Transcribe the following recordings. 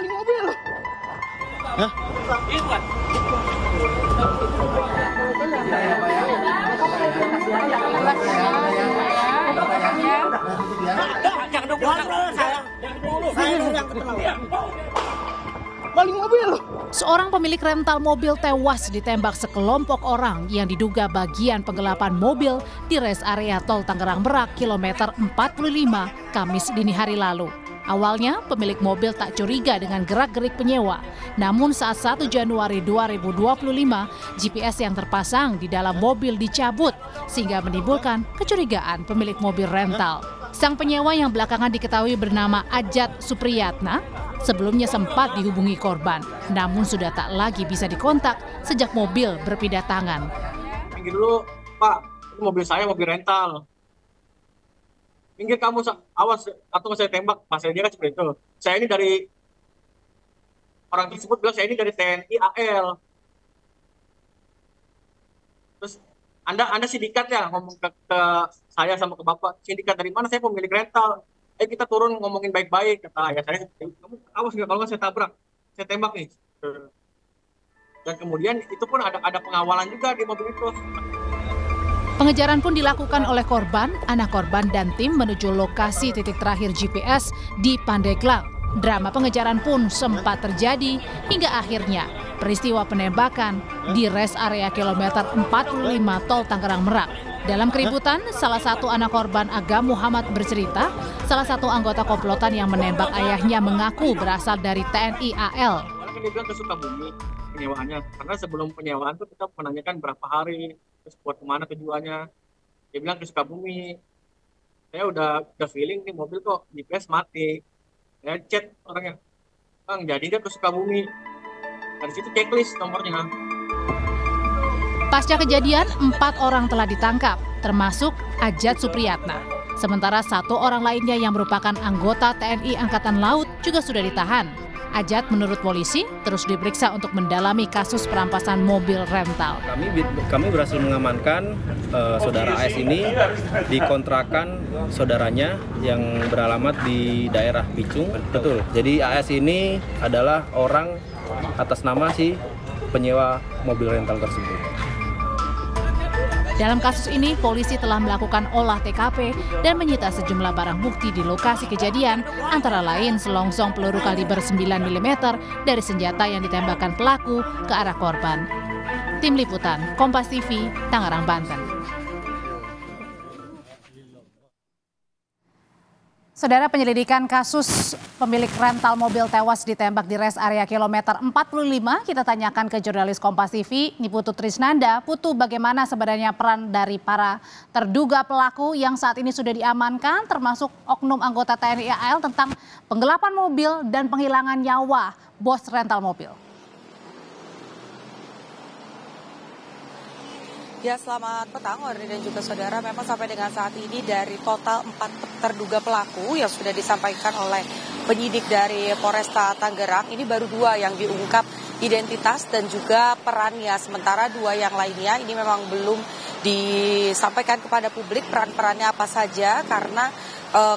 Maling mobil. Hah? Ini bukan. Maling mobil. Seorang pemilik rental mobil tewas ditembak sekelompok orang yang diduga bagian penggelapan mobil di res area tol Tangerang Merak kilometer 45 Kamis dini hari lalu. Awalnya pemilik mobil tak curiga dengan gerak-gerik penyewa. Namun saat 1 Januari 2025, GPS yang terpasang di dalam mobil dicabut sehingga menimbulkan kecurigaan pemilik mobil rental. Sang penyewa yang belakangan diketahui bernama Ajat Supriyatna sebelumnya sempat dihubungi korban, namun sudah tak lagi bisa dikontak sejak mobil berpindah tangan. Minggir dulu, Pak. Itu mobil saya, mobil rental. Minggir kamu, awas atau saya tembak. Pasal dia kan seperti itu. Saya ini dari orang tersebut bilang saya ini dari TNI AL. Terus Anda sindikat ya, ngomong ke saya sama ke Bapak. Sindikat dari mana? Saya pemilik rental. Kita turun ngomongin baik-baik, kata ayah saya. Kamu awas nggak, kalau nggak saya tabrak, saya tembak nih. Dan kemudian itu pun ada pengawalan juga di mobil itu. Pengejaran pun dilakukan oleh korban, anak korban dan tim menuju lokasi titik terakhir GPS di Pandeglang. Drama pengejaran pun sempat terjadi hingga akhirnya peristiwa penembakan di res area kilometer 45 tol Tangerang Merak. Dalam keributan, salah satu anak korban Agam Muhammad bercerita, salah satu anggota komplotan yang menembak ayahnya mengaku berasal dari TNI AL. Dia bilang ke Sukabumi penyewaannya, karena sebelum penyewaan tuh kita menanyakan berapa hari, terus buat kemana tujuannya. Dia bilang ke Sukabumi. Saya udah feeling nih mobil kok GPS mati. Saya chat orangnya, Bang, jadi dia ke Sukabumi. Dari situ checklist nomornya. Pasca kejadian, 4 orang telah ditangkap, termasuk Ajat Supriyatna. Sementara 1 orang lainnya yang merupakan anggota TNI Angkatan Laut juga sudah ditahan. Ajat menurut polisi terus diperiksa untuk mendalami kasus perampasan mobil rental. Kami berhasil mengamankan saudara AS ini di kontrakan saudaranya yang beralamat di daerah Picung. Betul. Jadi AS ini adalah orang atas nama si penyewa mobil rental tersebut. Dalam kasus ini, polisi telah melakukan olah TKP dan menyita sejumlah barang bukti di lokasi kejadian, antara lain selongsong peluru kaliber 9 mm dari senjata yang ditembakkan pelaku ke arah korban. Tim Liputan, Kompas TV, Tangerang, Banten. Saudara, penyelidikan kasus pemilik rental mobil tewas ditembak di res area kilometer 45, kita tanyakan ke jurnalis Kompas TV, Niputu Trisnanda. Putu, bagaimana sebenarnya peran dari para terduga pelaku yang saat ini sudah diamankan, termasuk oknum anggota TNI AL tentang penggelapan mobil dan penghilangan nyawa bos rental mobil? Ya, selamat petang Ordi dan juga saudara. Memang sampai dengan saat ini dari total 4 terduga pelaku yang sudah disampaikan oleh penyidik dari Polresta Tangerang, ini baru 2 yang diungkap identitas dan juga perannya. Sementara 2 yang lainnya ini memang belum disampaikan kepada publik peran-perannya apa saja, karena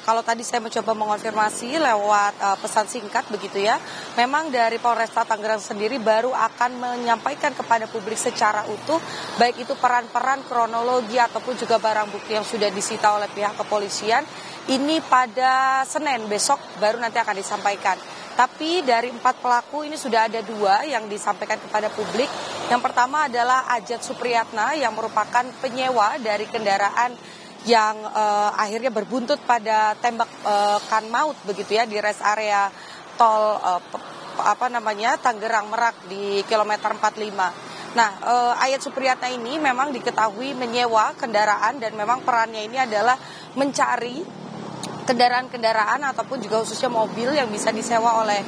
kalau tadi saya mencoba mengonfirmasi lewat pesan singkat begitu ya, memang dari Polresta Tangerang sendiri baru akan menyampaikan kepada publik secara utuh, baik itu peran-peran, kronologi ataupun juga barang bukti yang sudah disita oleh pihak kepolisian. Ini pada Senin besok baru nanti akan disampaikan. Tapi dari 4 pelaku ini sudah ada 2 yang disampaikan kepada publik. Yang pertama adalah Ajat Supriyatna yang merupakan penyewa dari kendaraan yang akhirnya berbuntut pada tembakan maut begitu ya di res area tol Tangerang Merak di kilometer 45. Nah, Ajat Supriyatna ini memang diketahui menyewa kendaraan dan memang perannya ini adalah mencari kendaraan-kendaraan ataupun juga khususnya mobil yang bisa disewa oleh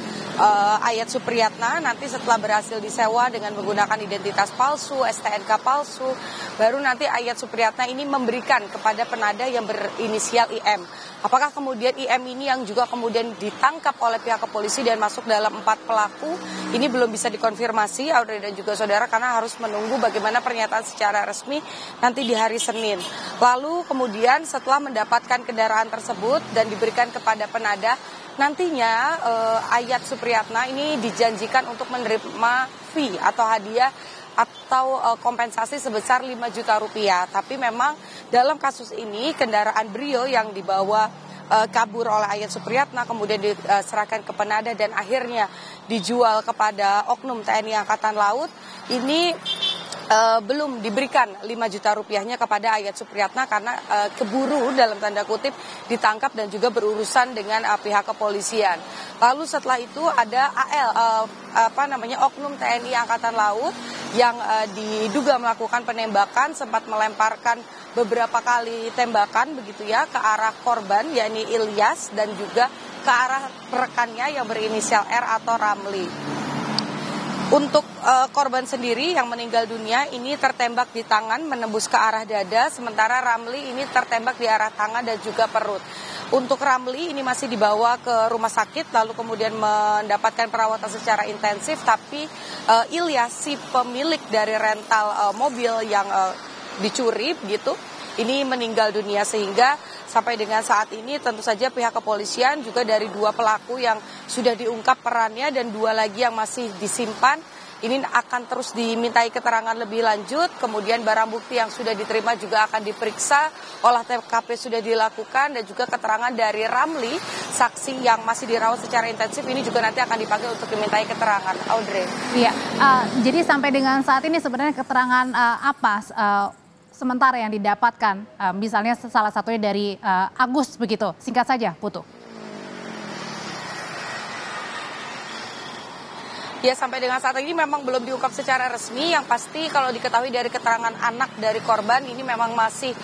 Ajat Supriyatna. Nanti setelah berhasil disewa dengan menggunakan identitas palsu, STNK palsu, baru nanti Ajat Supriyatna ini memberikan kepada penada yang berinisial IM. Apakah kemudian IM ini yang juga kemudian ditangkap oleh pihak kepolisi dan masuk dalam 4 pelaku, ini belum bisa dikonfirmasi Audrey dan juga saudara, karena harus menunggu bagaimana pernyataan secara resmi nanti di hari Senin. Lalu kemudian setelah mendapatkan kendaraan tersebut dan diberikan kepada penada, nantinya Ayat Supriyatna ini dijanjikan untuk menerima fee atau hadiah atau kompensasi sebesar 5 juta rupiah. Tapi memang dalam kasus ini kendaraan Brio yang dibawa kabur oleh Ayat Supriyatna kemudian diserahkan ke Penada dan akhirnya dijual kepada oknum TNI Angkatan Laut ini belum diberikan 5 juta rupiahnya kepada Ayat Supriyatna karena keburu dalam tanda kutip ditangkap dan juga berurusan dengan pihak kepolisian. Lalu setelah itu ada oknum TNI Angkatan Laut yang diduga melakukan penembakan, sempat melemparkan beberapa kali tembakan begitu ya ke arah korban yakni Ilyas dan juga ke arah rekannya yang berinisial R atau Ramli. Untuk korban sendiri yang meninggal dunia ini tertembak di tangan menembus ke arah dada, sementara Ramli ini tertembak di arah tangan dan juga perut. Untuk Ramli ini masih dibawa ke rumah sakit lalu kemudian mendapatkan perawatan secara intensif, tapi Ilyas si pemilik dari rental mobil yang dicuri begitu ini meninggal dunia, sehingga sampai dengan saat ini tentu saja pihak kepolisian juga dari 2 pelaku yang sudah diungkap perannya dan 2 lagi yang masih disimpan ini akan terus dimintai keterangan lebih lanjut. Kemudian barang bukti yang sudah diterima juga akan diperiksa, olah TKP sudah dilakukan dan juga keterangan dari Ramli, saksi yang masih dirawat secara intensif ini juga nanti akan dipanggil untuk dimintai keterangan. Audrey. Iya, jadi sampai dengan saat ini sebenarnya keterangan apa sementara yang didapatkan, misalnya salah satunya dari Agus begitu, singkat saja Putu. Ya, sampai dengan saat ini memang belum diungkap secara resmi. Yang pasti kalau diketahui dari keterangan anak dari korban ini memang masih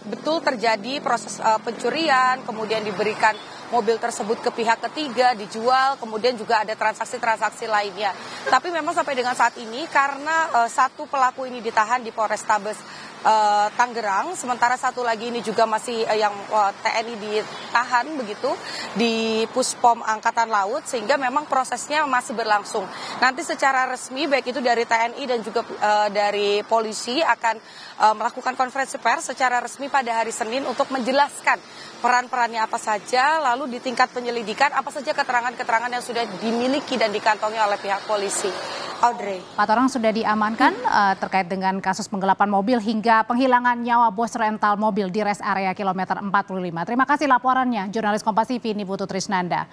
betul terjadi proses pencurian, kemudian diberikan mobil tersebut ke pihak ketiga, dijual, kemudian juga ada transaksi-transaksi lainnya. Tapi memang sampai dengan saat ini karena satu pelaku ini ditahan di Polrestabes Tangerang, sementara satu lagi ini juga masih yang TNI ditahan begitu di Puspom Angkatan Laut, sehingga memang prosesnya masih berlangsung. Nanti secara resmi baik itu dari TNI dan juga dari polisi akan melakukan konferensi pers secara resmi pada hari Senin untuk menjelaskan peran-perannya apa saja, lalu di tingkat penyelidikan apa saja keterangan-keterangan yang sudah dimiliki dan dikantongi oleh pihak polisi. Audrey. 4 orang sudah diamankan terkait dengan kasus penggelapan mobil hingga penghilangan nyawa bos rental mobil di rest area kilometer 45. Terima kasih laporannya, jurnalis Kompas TV Niputu Trisnanda.